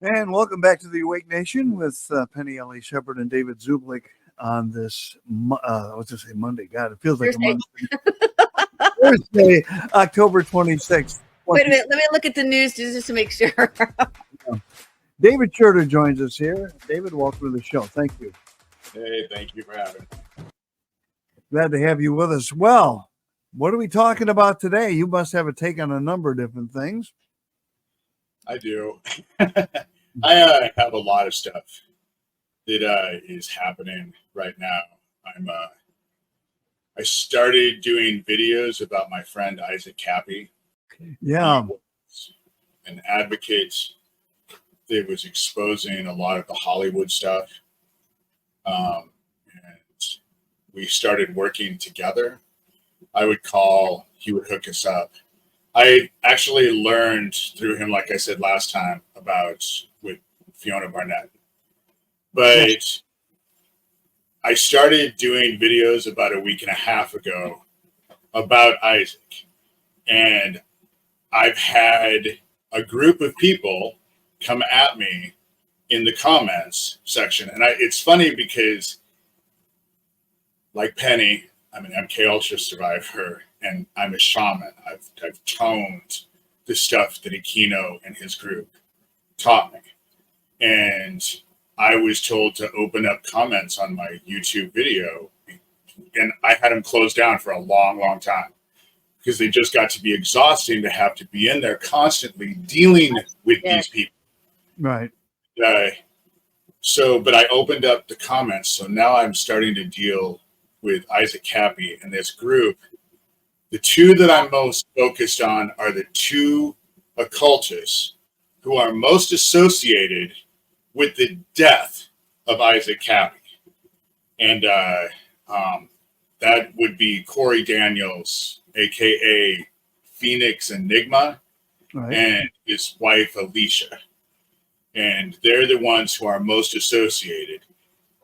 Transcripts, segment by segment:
And welcome back to the Awake Nation with Penny Ellie Shepard and David Zublik on this, what's it say, Monday? God, it feels like a Thursday. Monday. Thursday, October 26th. Wait a minute. Let me look at the news just to make sure. David Schurter joins us here. David, welcome to the show. Thank you. Hey, thank you for having me. Glad to have you with us. Well, what are we talking about today? You must have a take on a number of different things. I do. I have a lot of stuff that is happening right now. I started doing videos about my friend Isaac Cappy. Yeah. He was an advocate that was exposing a lot of the Hollywood stuff. And we started working together. I would call, he would hook us up. I actually learned through him, like I said last time, about with Fiona Barnett. But I started doing videos about a week and a half ago about Isaac. And I've had a group of people come at me in the comments section. And it's funny because, like Penny, I'm an MK Ultra survivor, and I'm a shaman. I've toned the stuff that Aquino and his group taught me. And I was told to open up comments on my YouTube video, and I had them closed down for a long, long time because they just got to be exhausting to have to be in there constantly dealing with these people. Right. But I opened up the comments, so now I'm starting to deal with Isaac Cappy and this group. The two that I'm most focused on are the two occultists who are most associated with the death of Isaac Cappy. And that would be Corey Daniels, a.k.a. Phoenix Enigma, Right. and his wife, Alicia. And they're the ones who are most associated.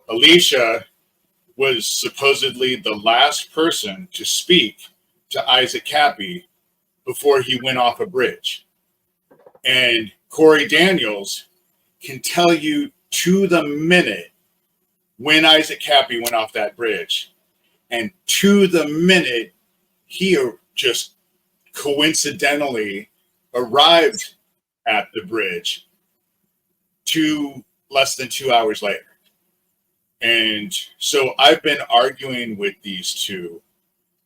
Alicia was supposedly the last person to speak to Isaac Cappy before he went off a bridge. And Corey Daniels can tell you to the minute when Isaac Cappy went off that bridge. And to the minute he just coincidentally arrived at the bridge less than 2 hours later. And so I've been arguing with these two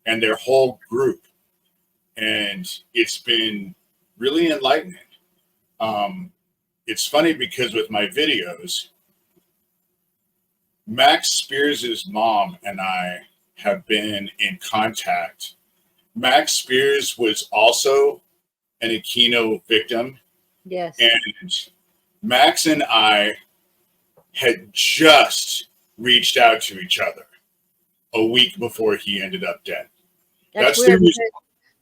and their whole group, and it's been really enlightening. It's funny because with my videos, Max Spears' mom and I have been in contact. Max Spears was also an Aquino victim. Yes. And Max and I had just reached out to each other a week before he ended up dead. That's weird because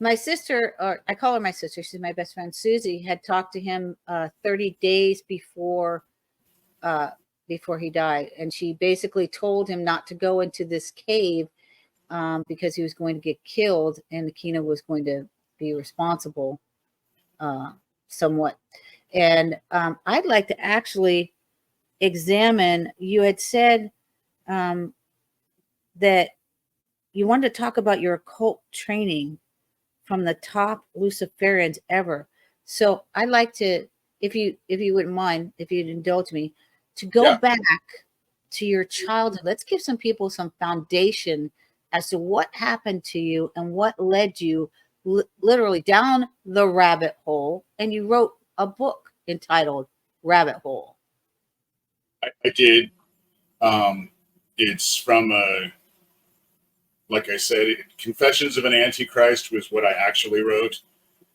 my sister, or I call her my sister, she's my best friend, Susie, had talked to him 30 days before he died. And she basically told him not to go into this cave because he was going to get killed and Aquino was going to be responsible somewhat. And I'd like to actually examine, you had said that you wanted to talk about your occult training from the top Luciferians ever. So I'd like to, if you wouldn't mind, if you'd indulge me, to go back to your childhood. Let's give some people some foundation as to what happened to you and what led you literally down the rabbit hole. And you wrote a book entitled Rabbit Hole. I did. It's from like I said, Confessions of an Antichrist was what I actually wrote.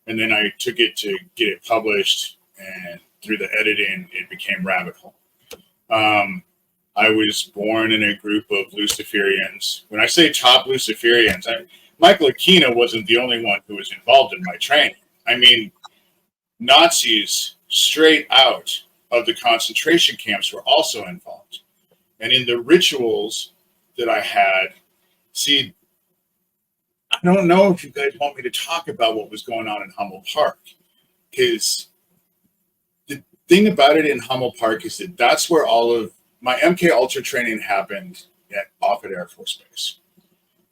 And then I took it to get it published, and through the editing, it became Rabbit Hole. I was born in a group of Luciferians. When I say top Luciferians, Michael Aquino wasn't the only one who was involved in my training. I mean, Nazis straight out of the concentration camps were also involved. And in the rituals that I had, see, I don't know if you guys want me to talk about what was going on in Humboldt Park, because thing about it in Hummel Park is that that's where all of my MK Ultra training happened off at Air Force Base.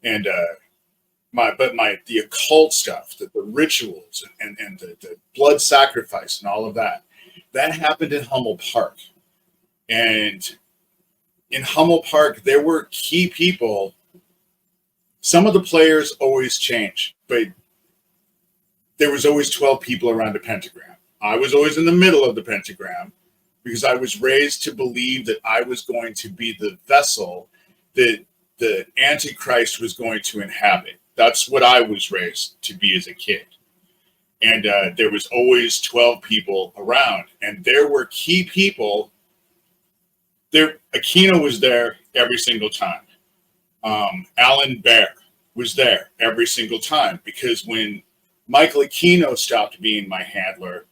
And the occult stuff, the rituals and the blood sacrifice and all of that happened in Hummel Park. And in Hummel Park, there were key people. Some of the players always change, but there was always 12 people around a pentagram. I was always in the middle of the pentagram because I was raised to believe that I was going to be the vessel that the Antichrist was going to inhabit. That's what I was raised to be as a kid. And there was always 12 people around. And there were key people. Aquino was there every single time. Alan Baer was there every single time. Because when Michael Aquino stopped being my handler,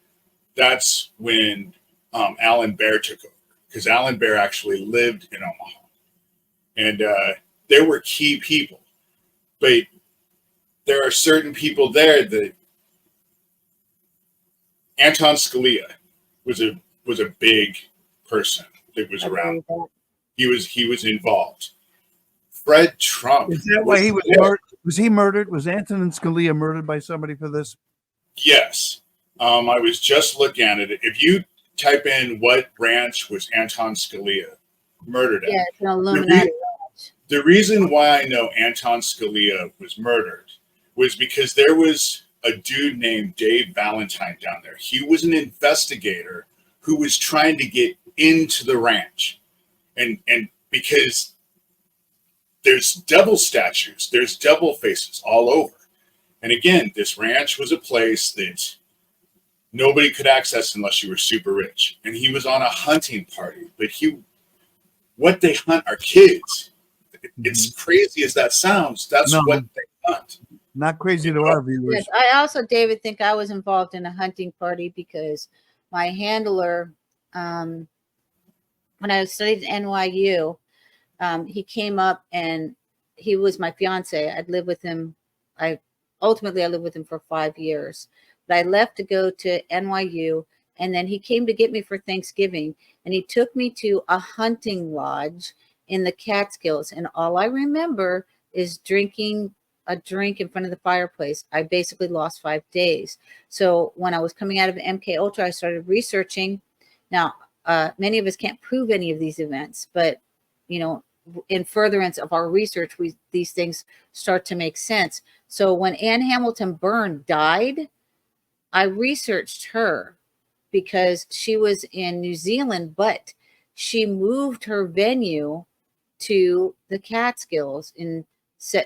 that's when Alan Baer took over. Because Alan Baer actually lived in Omaha. And there were key people. But there are certain people there that Anton Scalia was a big person that was around. He was involved. Fred Trump. Is that why he was murdered? Was he murdered? Was Anton Scalia murdered by somebody for this? Yes. I was just looking at it. If you type in what branch was Anton Scalia murdered at, it's an Illuminati. The reason why I know Anton Scalia was murdered was because there was a dude named Dave Valentine down there. He was an investigator who was trying to get into the ranch. And because there's devil statues, there's devil faces all over. And again, this ranch was a place that nobody could access unless you were super rich. And he was on a hunting party, but what they hunt are kids. It's crazy as that sounds. That's what they hunt. Not crazy to our viewers. Yes, I also, David, think I was involved in a hunting party because my handler, when I studied at NYU, he came up and he was my fiance. I'd lived with him. I lived with him for 5 years. But I left to go to NYU, and then he came to get me for Thanksgiving, and he took me to a hunting lodge in the Catskills. And all I remember is drinking a drink in front of the fireplace. I basically lost 5 days. So when I was coming out of MK Ultra, I started researching. Now, many of us can't prove any of these events, but in furtherance of our research, these things start to make sense. So when Ann Hamilton Byrne died, I researched her because she was in New Zealand, but she moved her venue to the Catskills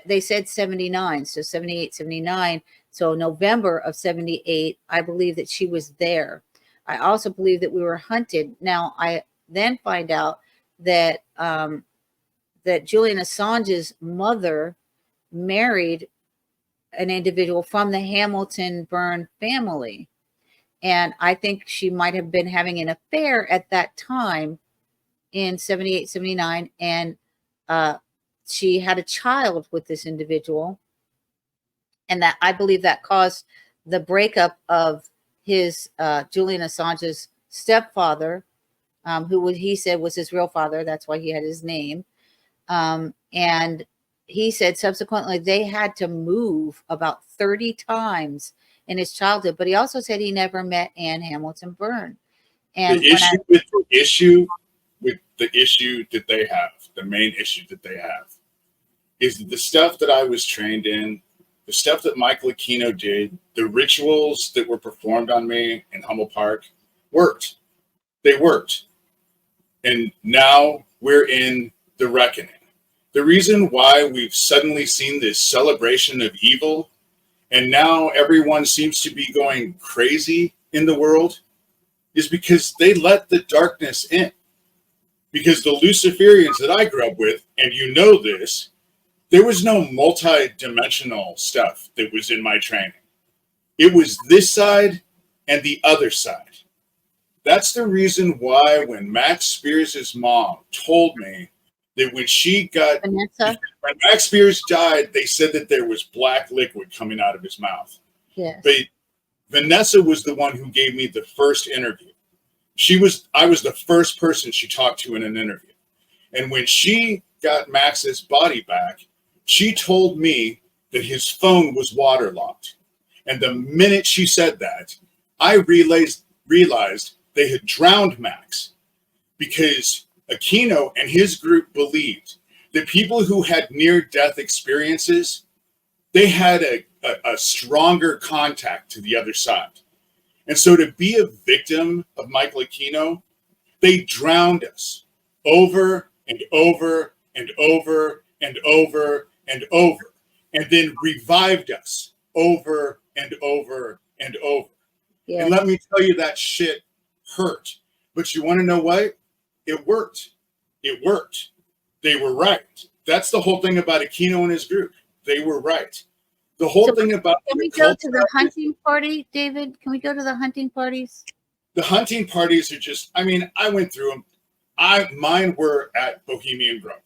they said 79, so 78, 79. So November of 78, I believe that she was there. I also believe that we were hunted. Now, I then find out that that Julian Assange's mother married an individual from the Hamilton Byrne family. And I think she might have been having an affair at that time in 78, 79. And she had a child with this individual. And that I believe that caused the breakup of his Julian Assange's stepfather, who he said was his real father. That's why he had his name. And he said subsequently they had to move about 30 times in his childhood. But he also said he never met Ann Hamilton Byrne. And the issue that they have, the main issue that they have, is that the stuff that I was trained in, the stuff that Michael Aquino did, the rituals that were performed on me in Hummel Park worked. They worked. And now we're in the reckoning. The reason why we've suddenly seen this celebration of evil, and now everyone seems to be going crazy in the world, is because they let the darkness in. Because the Luciferians that I grew up with, and you know this, there was no multi-dimensional stuff that was in my training. It was this side and the other side. That's the reason why when Max Spears' mom told me that when Max Spears died, they said that there was black liquid coming out of his mouth. Yes. But Vanessa was the one who gave me the first interview. I was the first person she talked to in an interview. And when she got Max's body back, she told me that his phone was waterlogged. And the minute she said that, I realized they had drowned Max, because Aquino and his group believed that people who had near-death experiences, they had a stronger contact to the other side. And so to be a victim of Michael Aquino, they drowned us over and over and over and over and over, and then revived us over and over and over. Yeah. And let me tell you, that shit hurt. But you want to know what? It worked. It worked. They were right. That's the whole thing about Aquino and his group. They were right. The whole thing about... Can we go to the hunting party, David? Can we go to the hunting parties? The hunting parties are just, I mean, I went through them. Mine were at Bohemian Grove.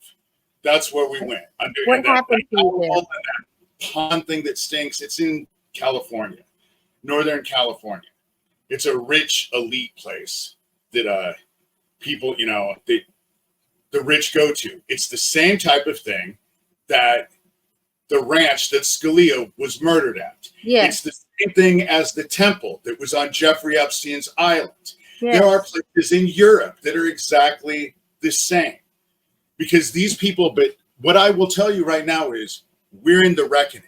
That's where we went. What happened to you there? That pond thing that stinks. It's in California, Northern California. It's a rich, elite place that people, you know, the rich go to. It's the same type of thing that the ranch that Scalia was murdered at. Yes. It's the same thing as the temple that was on Jeffrey Epstein's island. Yes. There are places in Europe that are exactly the same. Because these people, but what I will tell you right now is we're in the reckoning.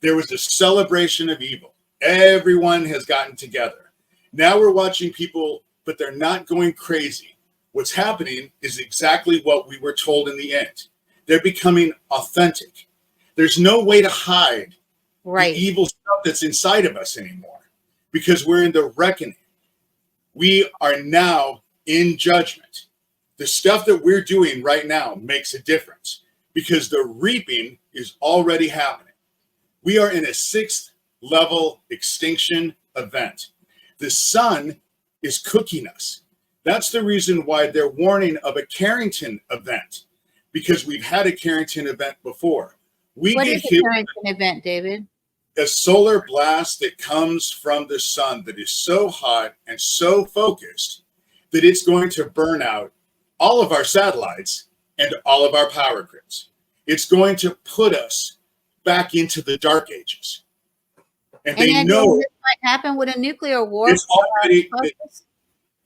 There was a celebration of evil. Everyone has gotten together. Now we're watching people, but they're not going crazy. What's happening is exactly what we were told in the end. They're becoming authentic. There's no way to hide the evil stuff that's inside of us anymore, because we're in the reckoning. We are now in judgment. The stuff that we're doing right now makes a difference, because the reaping is already happening. We are in a 6th level extinction event. The sun is cooking us. That's the reason why they're warning of a Carrington event, because we've had a Carrington event before. What is a Carrington event, David? A solar blast that comes from the sun that is so hot and so focused that it's going to burn out all of our satellites and all of our power grids. It's going to put us back into the dark ages. And they know this might happen with a nuclear war. It's already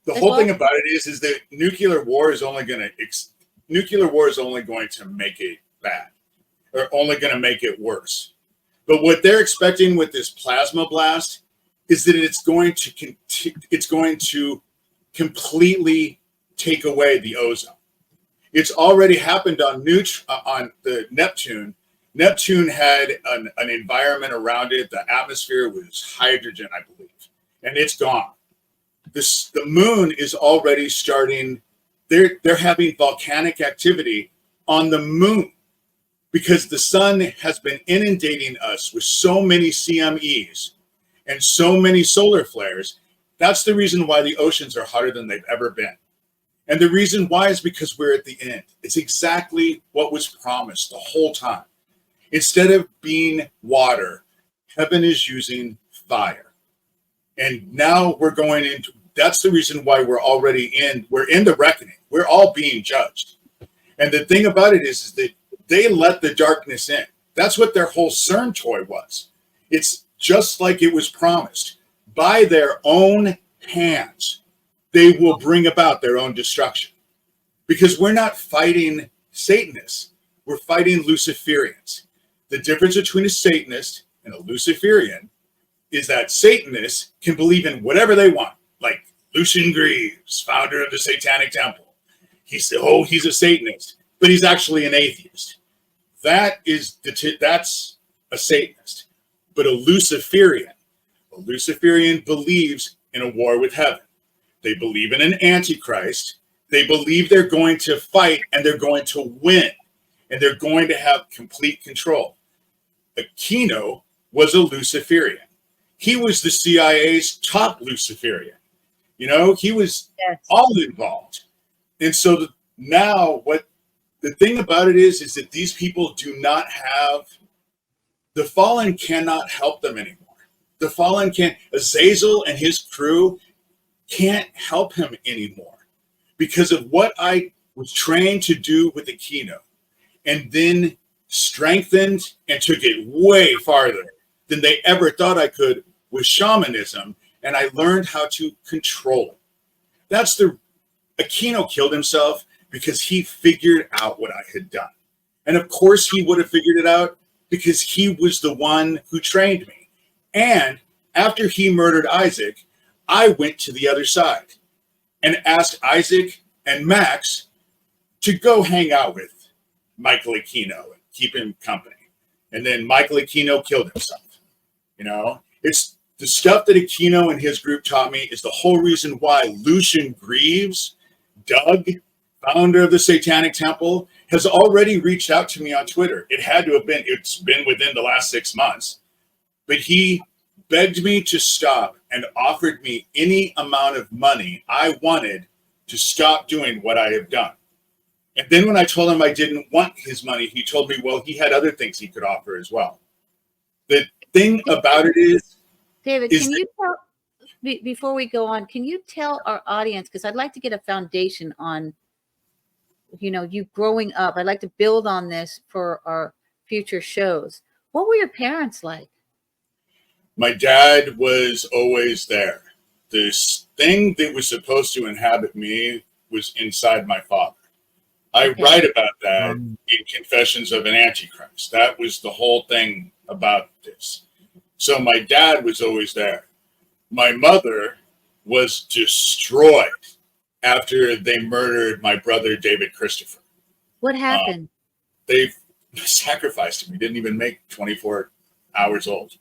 the whole thing about it is that nuclear war is only going to make it bad, or only going to make it worse. But what they're expecting with this plasma blast is that it's going to completely take away the ozone. It's already happened on the Neptune. Neptune had an environment around it. The atmosphere was hydrogen, I believe, and it's gone. The moon is already starting. They're having volcanic activity on the moon, because the sun has been inundating us with so many CMEs and so many solar flares. That's the reason why the oceans are hotter than they've ever been. And the reason why is because we're at the end. It's exactly what was promised the whole time. Instead of being water, heaven is using fire. And now we're going into, that's the reason why we're in the reckoning. We're all being judged. And the thing about it is that they let the darkness in. That's what their whole CERN toy was. It's just like it was promised. By their own hands, they will bring about their own destruction. Because we're not fighting Satanists. We're fighting Luciferians. The difference between a Satanist and a Luciferian is that Satanists can believe in whatever they want. Like Lucian Greaves, founder of the Satanic Temple. He's a Satanist, but he's actually an atheist. That's a Satanist. But a Luciferian believes in a war with heaven. They believe in an antichrist. They believe they're going to fight and they're going to win, and they're going to have complete control. Aquino was a Luciferian. He was the CIA's top Luciferian. You know, he was all involved. And so now what the thing about it is that these people do not have, the fallen cannot help them anymore. The fallen can't, Azazel and his crew, can't help him anymore because of what I was trained to do with Aquino, and then strengthened and took it way farther than they ever thought I could with shamanism. And I learned how to control it. Aquino killed himself because he figured out what I had done. And of course he would have figured it out because he was the one who trained me. And after he murdered Isaac, I went to the other side and asked Isaac and Max to go hang out with Michael Aquino and keep him company. And then Michael Aquino killed himself. It's the stuff that Aquino and his group taught me is the whole reason why Lucian Greaves, Doug, founder of the Satanic Temple, has already reached out to me on Twitter. It's been within the last 6 months, but he begged me to stop and offered me any amount of money I wanted to stop doing what I have done. And then when I told him I didn't want his money, he told me, well, he had other things he could offer as well. The thing about it is, David, can you tell, before we go on, can you tell our audience, because I'd like to get a foundation on, you growing up. I'd like to build on this for our future shows. What were your parents like? My dad was always there. This thing that was supposed to inhabit me was inside my father. I write about that in Confessions of an Antichrist. That was the whole thing about this. So my dad was always there. My mother was destroyed after they murdered my brother, David Christopher. What happened? They sacrificed him. He didn't even make 24 hours old.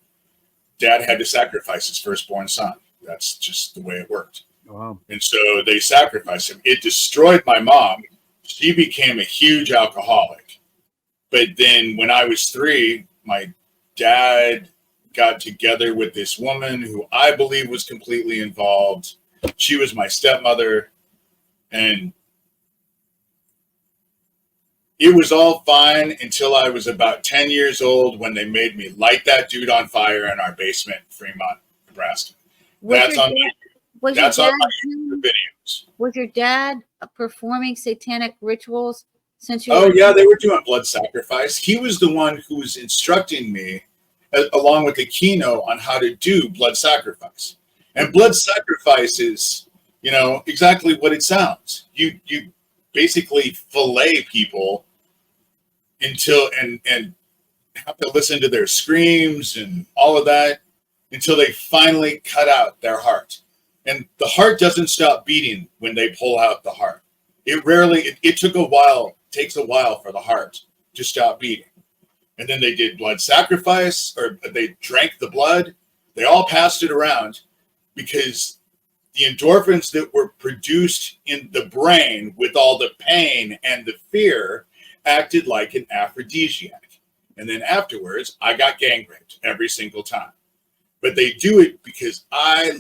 Dad had to sacrifice his firstborn son. That's just the way it worked. Wow. And so they sacrificed him. It destroyed my mom. She became a huge alcoholic. But then when I was 3, my dad got together with this woman who I believe was completely involved. She was my stepmother. And it was all fine until I was about 10 years old when they made me light that dude on fire in our basement in Fremont, Nebraska. That's on my videos. Was your dad performing satanic rituals since you Oh, yeah, they were doing blood sacrifice. He was the one who was instructing me, along with Aquino, on how to do blood sacrifice. And blood sacrifice is, exactly what it sounds. You basically fillet people until and have to listen to their screams and all of that until they finally cut out their heart. And the heart doesn't stop beating when they pull out the heart. It takes a while for the heart to stop beating. And then they did blood sacrifice, or they drank the blood. They all passed it around because the endorphins that were produced in the brain with all the pain and the fear acted like an aphrodisiac. And then afterwards, I got gang raped every single time. But they do it because I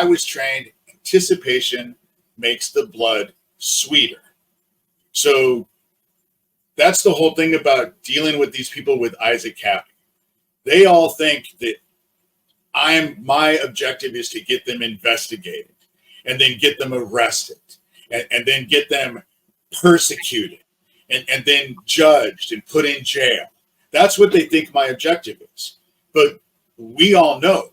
was trained, anticipation makes the blood sweeter. So that's the whole thing about dealing with these people with Isaac Cappy. They all think that my objective is to get them investigated and then get them arrested and then get them persecuted and then judged and put in jail. That's what they think my objective is. But we all know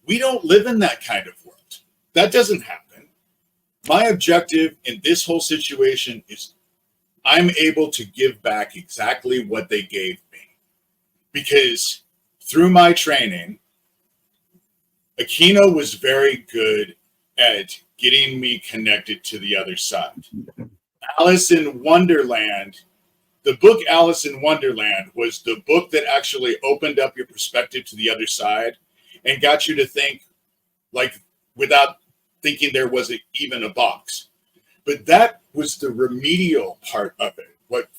we don't live in that kind of world. That doesn't happen. My objective in this whole situation is I'm able to give back exactly what they gave me. Because through my training, Aquino was very good at getting me connected to the other side. Alice in Wonderland, the book Alice in Wonderland was the book that actually opened up your perspective to the other side and got you to think without thinking there was even a box. But that was the remedial part of it. What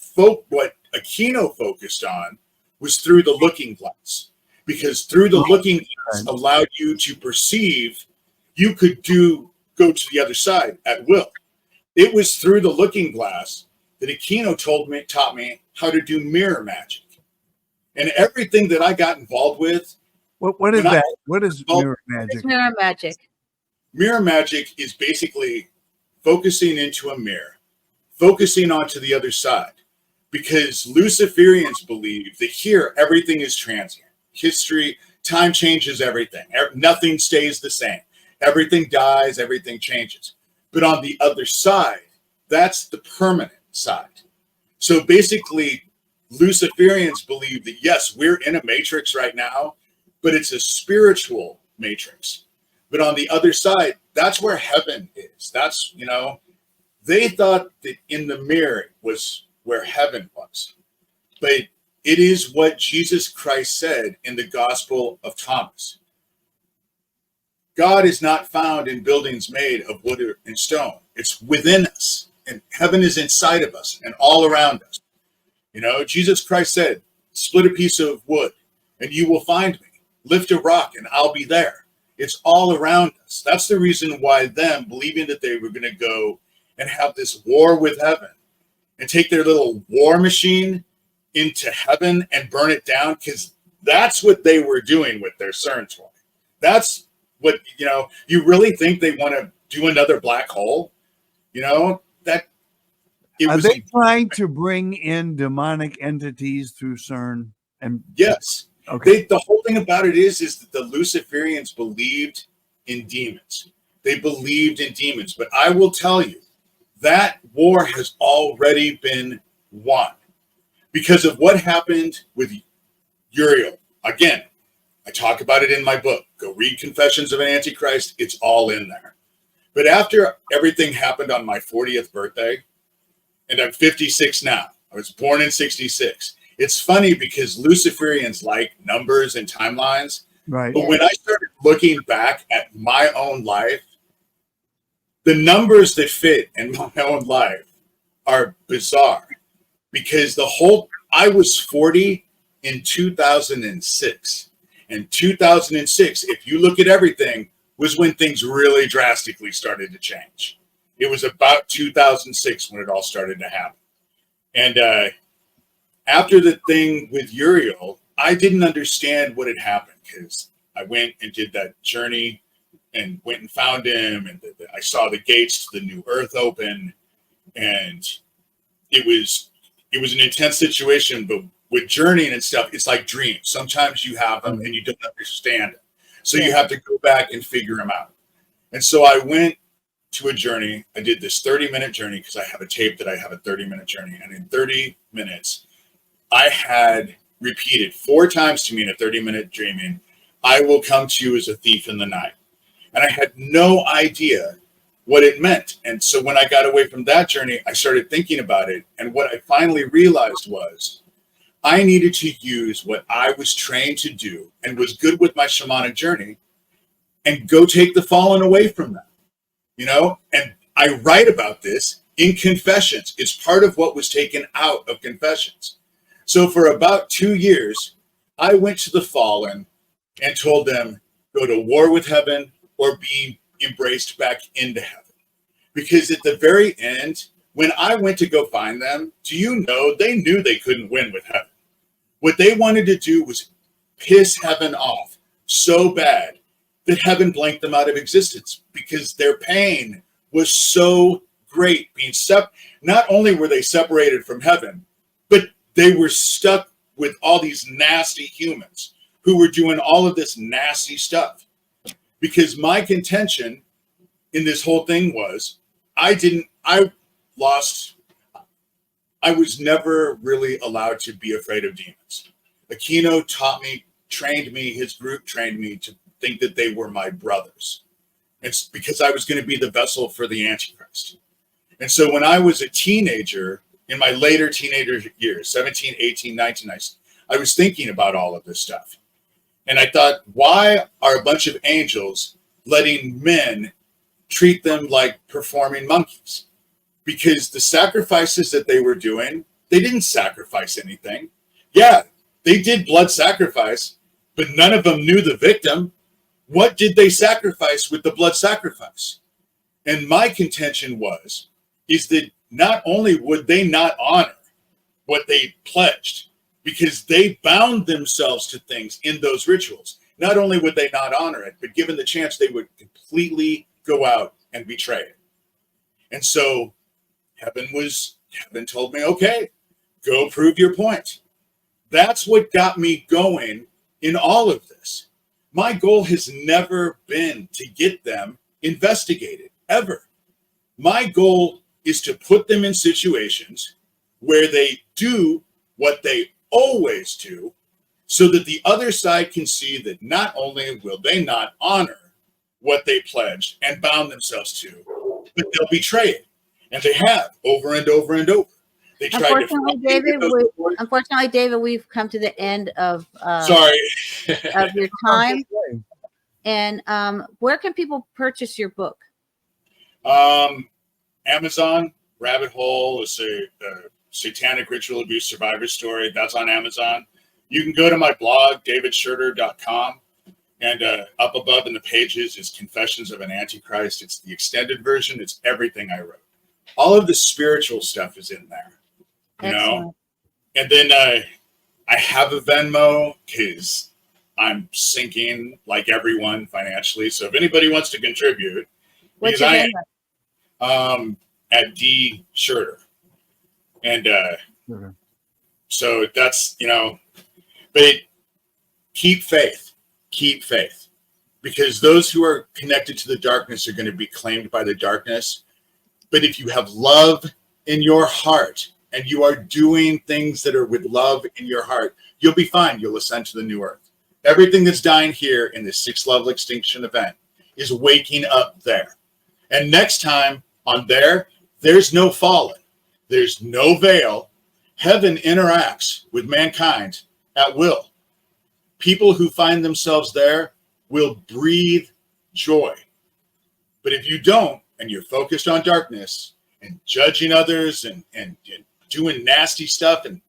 Aquino focused on was through the looking glass, because through the looking glass allowed you to perceive you could go to the other side at will. It was through the looking glass that Aquino taught me how to do mirror magic. And everything that I got involved with. What is that? What is mirror magic? Mirror magic. Mirror magic is basically focusing into a mirror, focusing onto the other side, because Luciferians believe that here everything is transient. History, time changes everything. Nothing stays the same. Everything dies, everything changes. But on the other side, that's the permanent side. So basically, Luciferians believe that, yes, we're in a matrix right now, but it's a spiritual matrix. But on the other side, that's where heaven is. That's, they thought that in the mirror was where heaven was. But it is what Jesus Christ said in the Gospel of Thomas. God is not found in buildings made of wood and stone. It's within us, and heaven is inside of us and all around us. Jesus Christ said, split a piece of wood and you will find me. Lift a rock and I'll be there. It's all around us. That's the reason why them believing that they were going to go and have this war with heaven and take their little war machine into heaven and burn it down, because that's what they were doing with their CERN toy. That's what, you really think they want to do another black hole? That it Are was. they trying to bring in demonic entities through CERN? And Yes. okay. The whole thing about it is that the Luciferians believed in demons. They believed in demons. But I will tell you, that war has already been won because of what happened with Uriel. Again, I talk about it in my book. Go read Confessions of an Antichrist. It's all in there. But after everything happened on my 40th birthday, and I'm 56 now. I was born in 66. It's funny because Luciferians like numbers and timelines. Right. But when I started looking back at my own life, the numbers that fit in my own life are bizarre, because I was 40 in 2006. And 2006, if you look at everything, was when things really drastically started to change. It was about 2006 when it all started to happen. And after the thing with Uriel, I didn't understand what had happened, because I went and did that journey and went and found him, and I saw the gates to the new earth open, and it was an intense situation. But with journeying and stuff, it's like dreams. Sometimes you have them and you don't understand them, so you have to go back and figure them out. And so I went to a journey. I did this 30-minute journey because I have a tape that I have a 30-minute journey, and in 30 minutes, I had repeated 4 times to me in a 30-minute dreaming, "I will come to you as a thief in the night." And I had no idea what it meant. And so when I got away from that journey, I started thinking about it. And what I finally realized was I needed to use what I was trained to do and was good with my shamanic journey and go take the fallen away from them, And I write about this in Confessions. It's part of what was taken out of Confessions. So for about 2 years, I went to the fallen and told them, go to war with heaven or be embraced back into heaven. Because at the very end, when I went to go find them, they knew they couldn't win with heaven. What they wanted to do was piss heaven off so bad that heaven blanked them out of existence, because their pain was so great being not only were they separated from heaven, but they were stuck with all these nasty humans who were doing all of this nasty stuff. Because my contention in this whole thing was I was never really allowed to be afraid of demons. Aquino trained me, his group trained me to think that they were my brothers. It's because I was going to be the vessel for the Antichrist. And so when I was a teenager, in my later teenager years, 17, 18, 19, I was thinking about all of this stuff. And I thought, why are a bunch of angels letting men treat them like performing monkeys? Because the sacrifices that they were doing, they didn't sacrifice anything. Yeah, they did blood sacrifice, but none of them knew the victim. What did they sacrifice with the blood sacrifice? And my contention is that not only would they not honor what they pledged, because they bound themselves to things in those rituals. Not only would they not honor it, but given the chance, they would completely go out and betray it. And so heaven told me, okay, go prove your point. That's what got me going in all of this. My goal has never been to get them investigated, ever. My goal is to put them in situations where they do what they always do, so that the other side can see that not only will they not honor what they pledged and bound themselves to, but they'll betray it. And they have over and over and over. They tried Unfortunately, David, we've come to the end of sorry of your time. And where can people purchase your book? Amazon, Rabbit Hole is a satanic ritual abuse survivor story. That's on Amazon. You can go to my blog, davidschurter.com, and up above in the pages is Confessions of an Antichrist. It's the extended version. It's everything I wrote. All of the spiritual stuff is in there, you know? And then I have a Venmo because I'm sinking like everyone financially. So if anybody wants to contribute, What's your Venmo? At D Schurter. And so that's, you know, but keep faith, because those who are connected to the darkness are going to be claimed by the darkness. But if you have love in your heart and you are doing things that are with love in your heart, you'll be fine. You'll ascend to the new earth. Everything that's dying here in the 6th level extinction event is waking up there. And next time on there's no fallen. There's no veil. Heaven interacts with mankind at will. People who find themselves there will breathe joy. But if you don't, and you're focused on darkness and judging others and doing nasty stuff and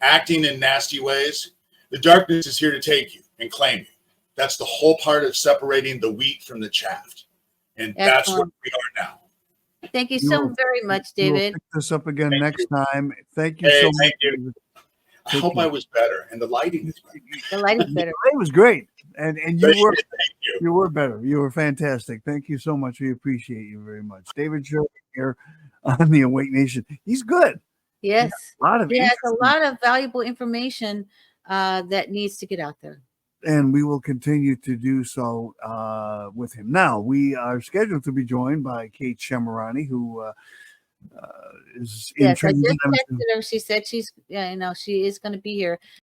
acting in nasty ways, the darkness is here to take you and claim you. That's the whole part of separating the wheat from the chaff. And that's where we are now. Thank you so very much, David. We'll pick this up again next time. Thank you so much. Thank you. I hope I was better, and the lighting is better. The lighting's better. It was great, and you were better. You were fantastic. Thank you so much. We appreciate you very much, David Schurter here on the Awake Nation. He's good. Yes, he has a lot of valuable information that needs to get out there. And we will continue to do so with him. Now, we are scheduled to be joined by Kate Shemirani, who is in yes, I just transition. texted her. She said she is going to be here.